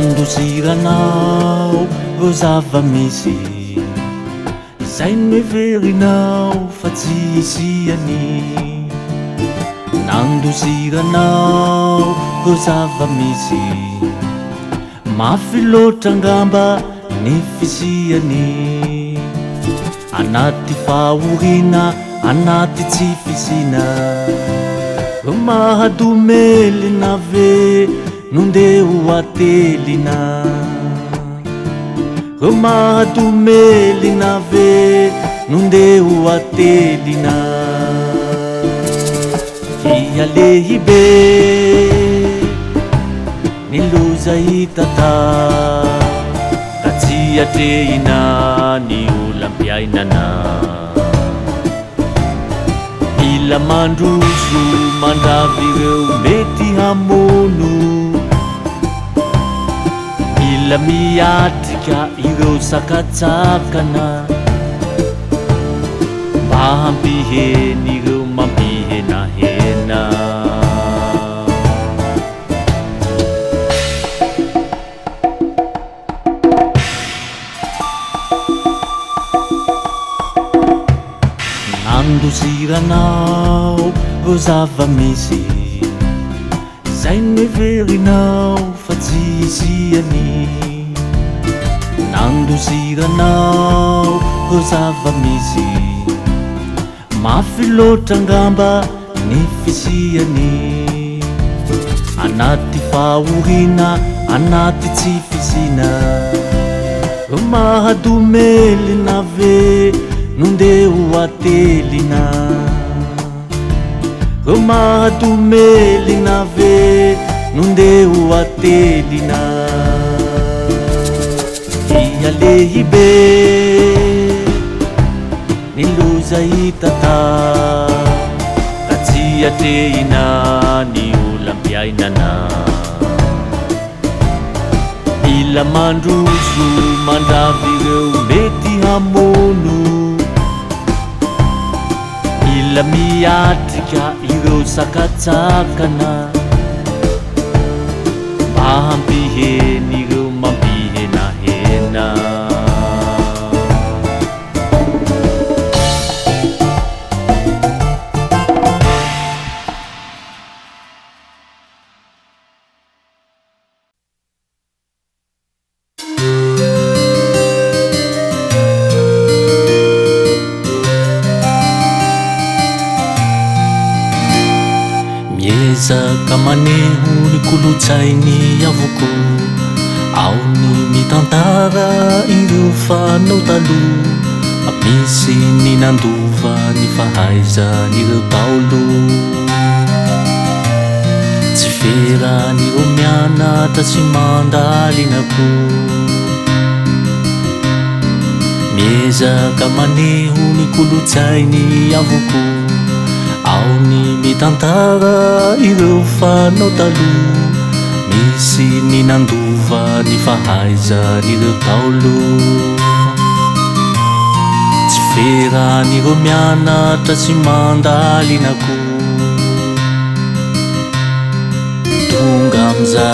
Nandosiranao reo zava-misy izay noeverinao fa tsy isiany. Nandosiranao reo zava-misy mafy loatra angamba ny fisiany. Anaty fahorina, anaty tsy fisina, mahadomelina ve nondeo atelina. Mahadomelina ve nondeo atelina. Ia lehibe niloza hitata ka tsy atrehina ny olam-piainana. Mila mandroso mandravy ireo mety hamono, mila miatrika ireo sakatsakana mba hampiheny ireo mampihenahena. Nandosiranao reo zava-misy izay noeverinao fa tsy isiany. Nandosiranao reo zava-misy mafy loatra angamba ny fisiany. Anaty fahorina, anaty tsy fisina, mahadomelina ve nondeo atelina. Mahadomelina ve nondeo atelina. Ia lehibe niloza hitata ka tsy atrehina ny olam-piainana. Mila mandroso mandravy ireo mety hamono, mila miatrika ireo sakatsakana mba hampiheny ireo mampihenahena. Miezaka maneho ny kolotsainy avoko, ao ny mitantara ireo fanao taloha, misy ny nandova ny fahaizan'ireo Paolo. Tsy veran'ireo mianatra sy mandalinako, miezaka maneho ny kolotsainy avoko, ao ny mitantara ireo fanao taloha, misy ny nandova ny fahaizan'ireo Paolo. Tsy veran'ireo mianatra sy mandalinako, tonga amizay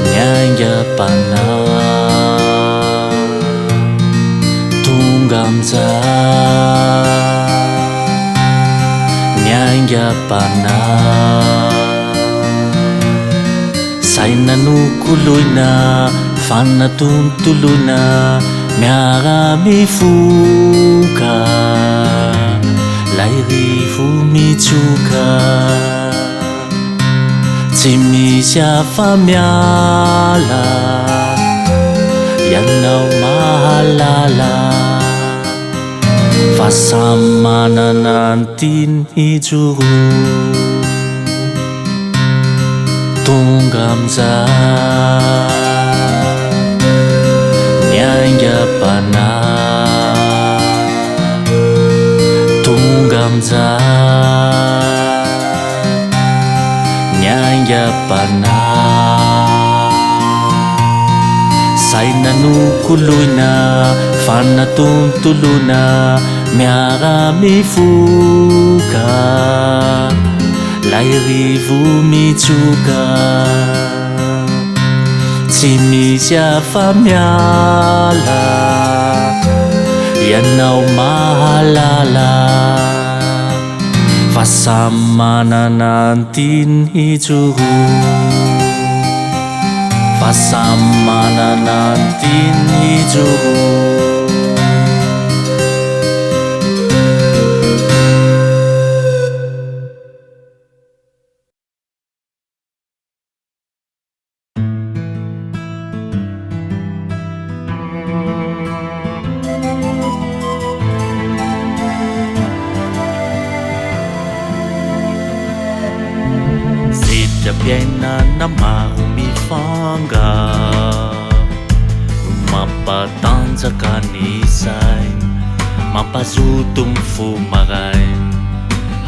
ny aingam-panahy, tonga amizay ny aingam-panahy. Saina nokoloina fanatontoloina miara-mifoka, lay rivo mitsoka tsy misy afa-miala, ianao mahalala fa samy manana ny tiany hijoro. Tonga amizay ny aingam-panahy, tonga amizay ny aingam-panahy. Saina nokoloina fanatontoloina miara-mifoka, Lay rivo mitsoka tsy misy afa-miala ianao mahalala fa samy manana ny tiany hijoro fa samy manana ny tiany hijoro Piainana maro mifanga mampatanjaka ny saina mampazoto mifo maray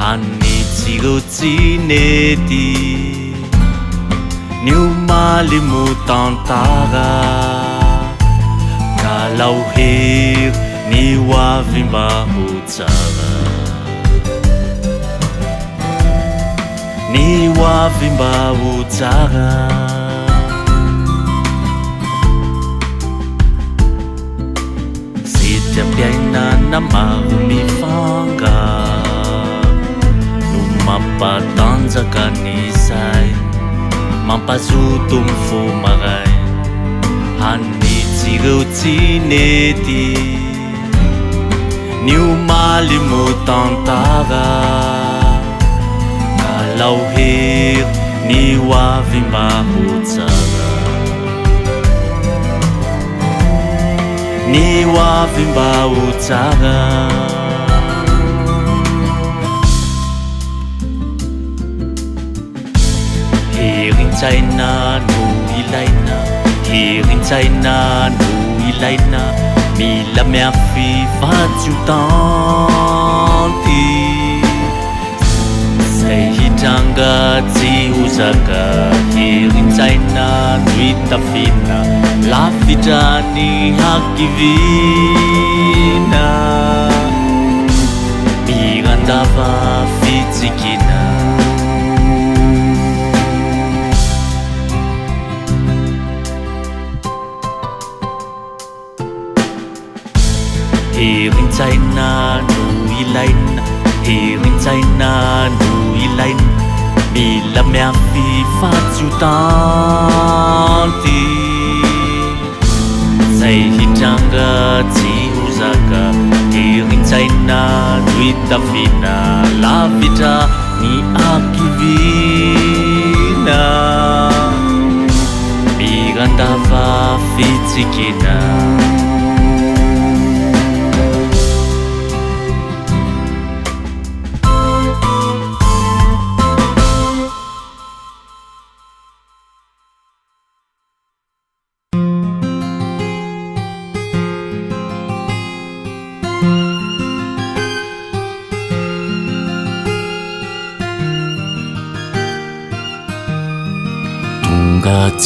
hanitsireo tsy nety ny omaly mo tantara kalao hery ny hoavy mba ho tsara ny hoavy mba ho tsara Piainana maro mifanga no mampatanjaka ny saina mampazoto mifo maray hanitsireo tsy nety ny omaly mo tantara kalao hery ny hoavy mba ho tsara ny hoavy mba ho tsara herin-tsaina no ilaina herin-tsaina no ilaina mila miafy fahaziotanty zay hitranga tsy hozaka herin-tsaina no hitafina lafitrany hakivina mirandava fitsikina herin-tsaina no ilaina herin-tsaina no ilaina mila miafy fahaziotanty zay hitranga tsy hozaka herin-tsaina no hitafina lavitra ny hakivina mirandava fitsikina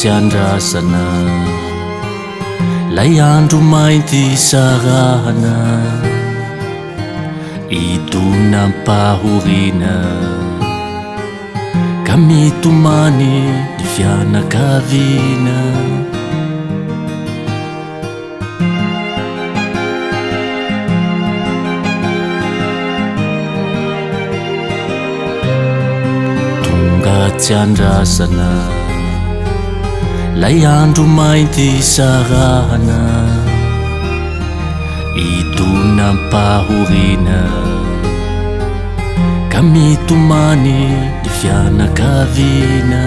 tsy andrasana lay andro mainty sarahana idonam-pahoriana ka mitomany ny fianakaviana tonga tsy andrasana lay andro mainty sarahana idonam-pahoriana ka mitomany ny fianakaviana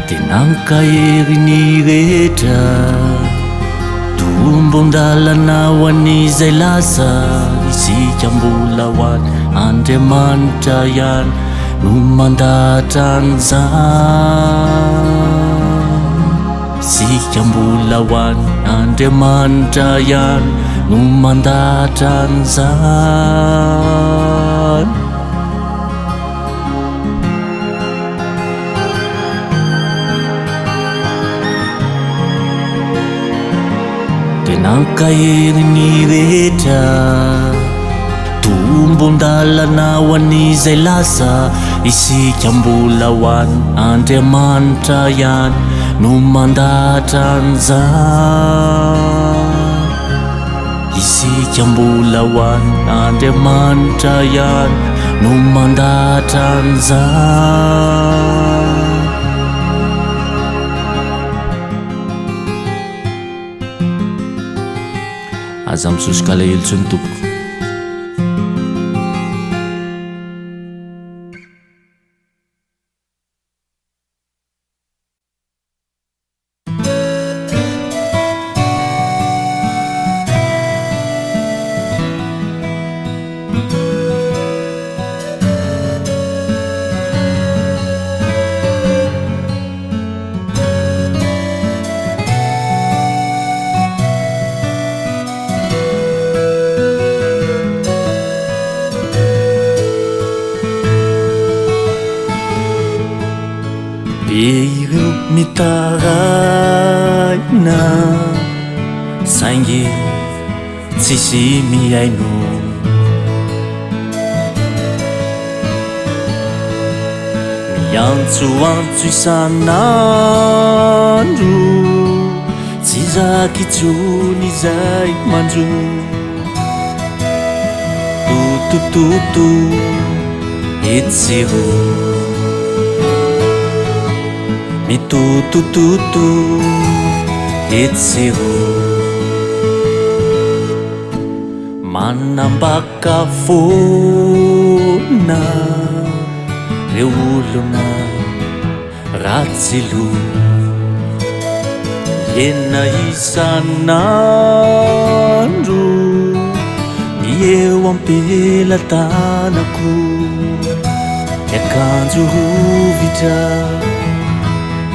tena nkahery ny rehetra tombon-dalana ho an'izay lasa isika mbola ho any Andriamanitra ihany no mandatra an'izany isika mbola ho any Andriamanitra ihany no mandatra an'izany tena nkahery ny rehetra tombon-dalana ho an'izay lasa isika mbola ho any Andriamanitra ihany no mandahatra an'izany. Isika mbola ho any Andriamanitra ihany no mandahatra an'izany. Aza misosika alahelo tsy ny tompoko. Be ireo mitaraina saingy tsisy mihaino, miantsoantso isan'andro tsy zaky intsony izay manjo. Totototo etsero mitotototo etsero, manambaka foana reo olona ratsilo. Ena isan'andro ny eo ampelatanako, miakanjo rovitra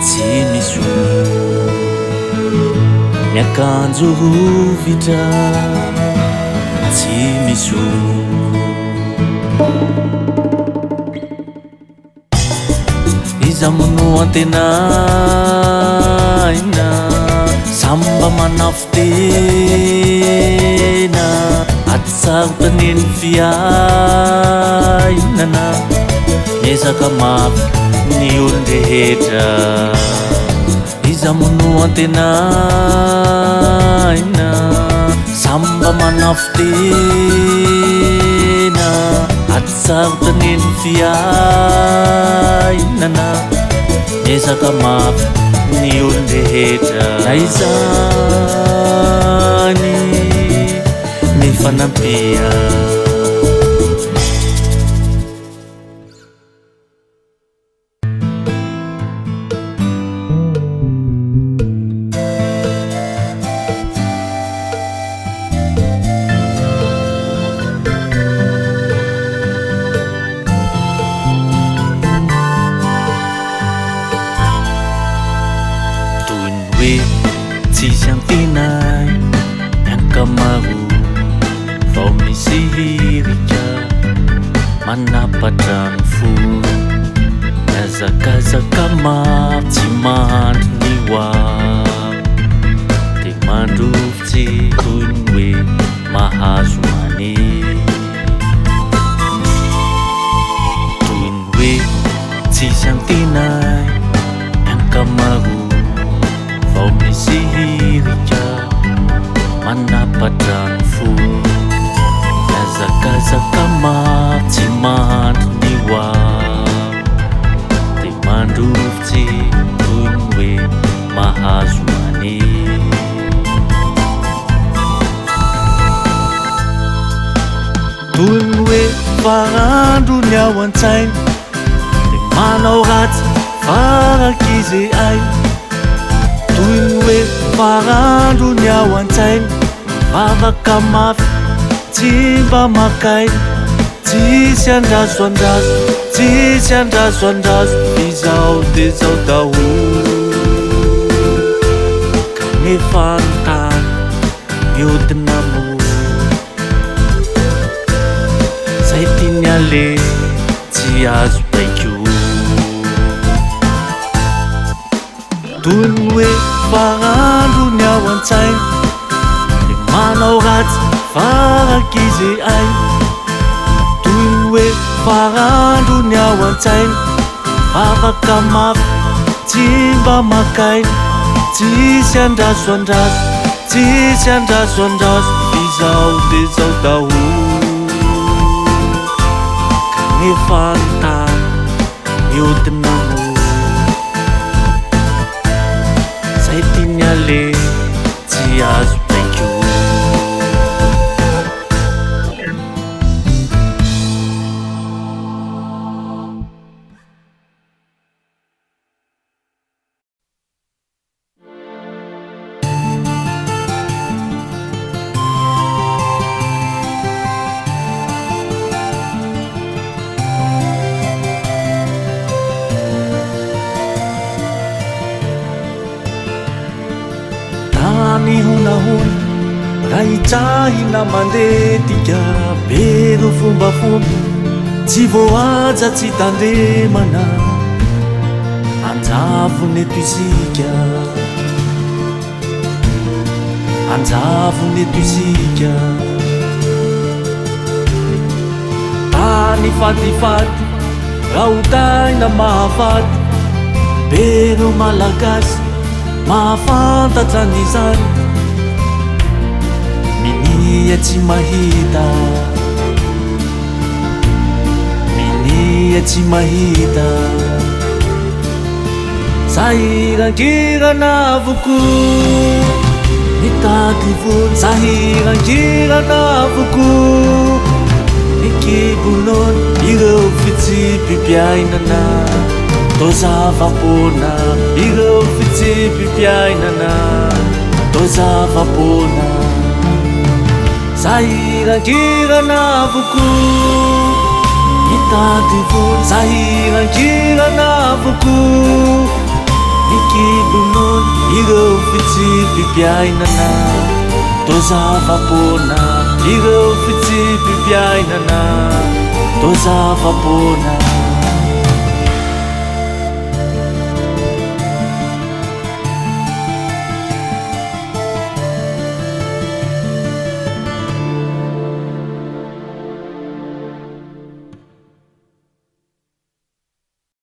tsy misy olo, miakanjo rovitra tsy misy olo. Iza mono antenaina samba manafo tena, atsarotaneny fiainana, miezaka mafy ny olon-drehetra. Iza mono antenaina samba manafo tena, atsarotaneny fiainana, miezaka mafy ny olon-drehetra. Na izany mifanampia tsisy antenay miankamaho, vao misy hirika manapatra ny fo, miazakazaka mafy tsy mahandro ny hoaho, de mandrovitsy toy ny hoe mahazo maniry. Toy ny hoe tsisy antenay miankamaho, vao misy hirika manapatra ny fo, miazakazaka mafy tsy mahandro ny hoaho, de mandrovitsy toy ny hoe mahazo maniry. Toy ny hoe fahandro ny ao an-tsaina, de manao ratsy farakizy aina. Toy ny hoe fahandro ny ao an-tsaina, mivavaka mafy tsy mba makaina, tsisy andrazoandrazo, tsisy andrazoandrazo, izao de zao daholo. Kanefa ny tany mihodina mora, zay tiany ale tsy azo baiko. Toy ny hoe fahandro ny ao an-tsaina, de manao ratsy farakizy aina. hoe farandro ny ao an-tsaina afaka mafy tsy mba makaina tsisy andrasoandraso tsisy andrasoandraso izao de zao daholo kanefa antany mihodinamo zay tiany ale tsy azo baiko tany honahona raha hitrahina mandeha tika bero fombafomba tsy voaja tsy tandremana anjavony eto isika anjavony eto isika tany fatifaty raha hotaina mahafaty bero malagasy mahafantatra n'izany minia tsy mahita minia tsy mahita sahirankirana avoko mitady voly sahirankirana avoko nikibonony ireo fitsipimpiainana tozavapona ireo fitsipimpiainana tozavapona sahirankirana avoko mitady voly sahirankirana avoko nikibonony ireo fitsipimpiainana tozavapona ireo fitsipimpiainana tozavapona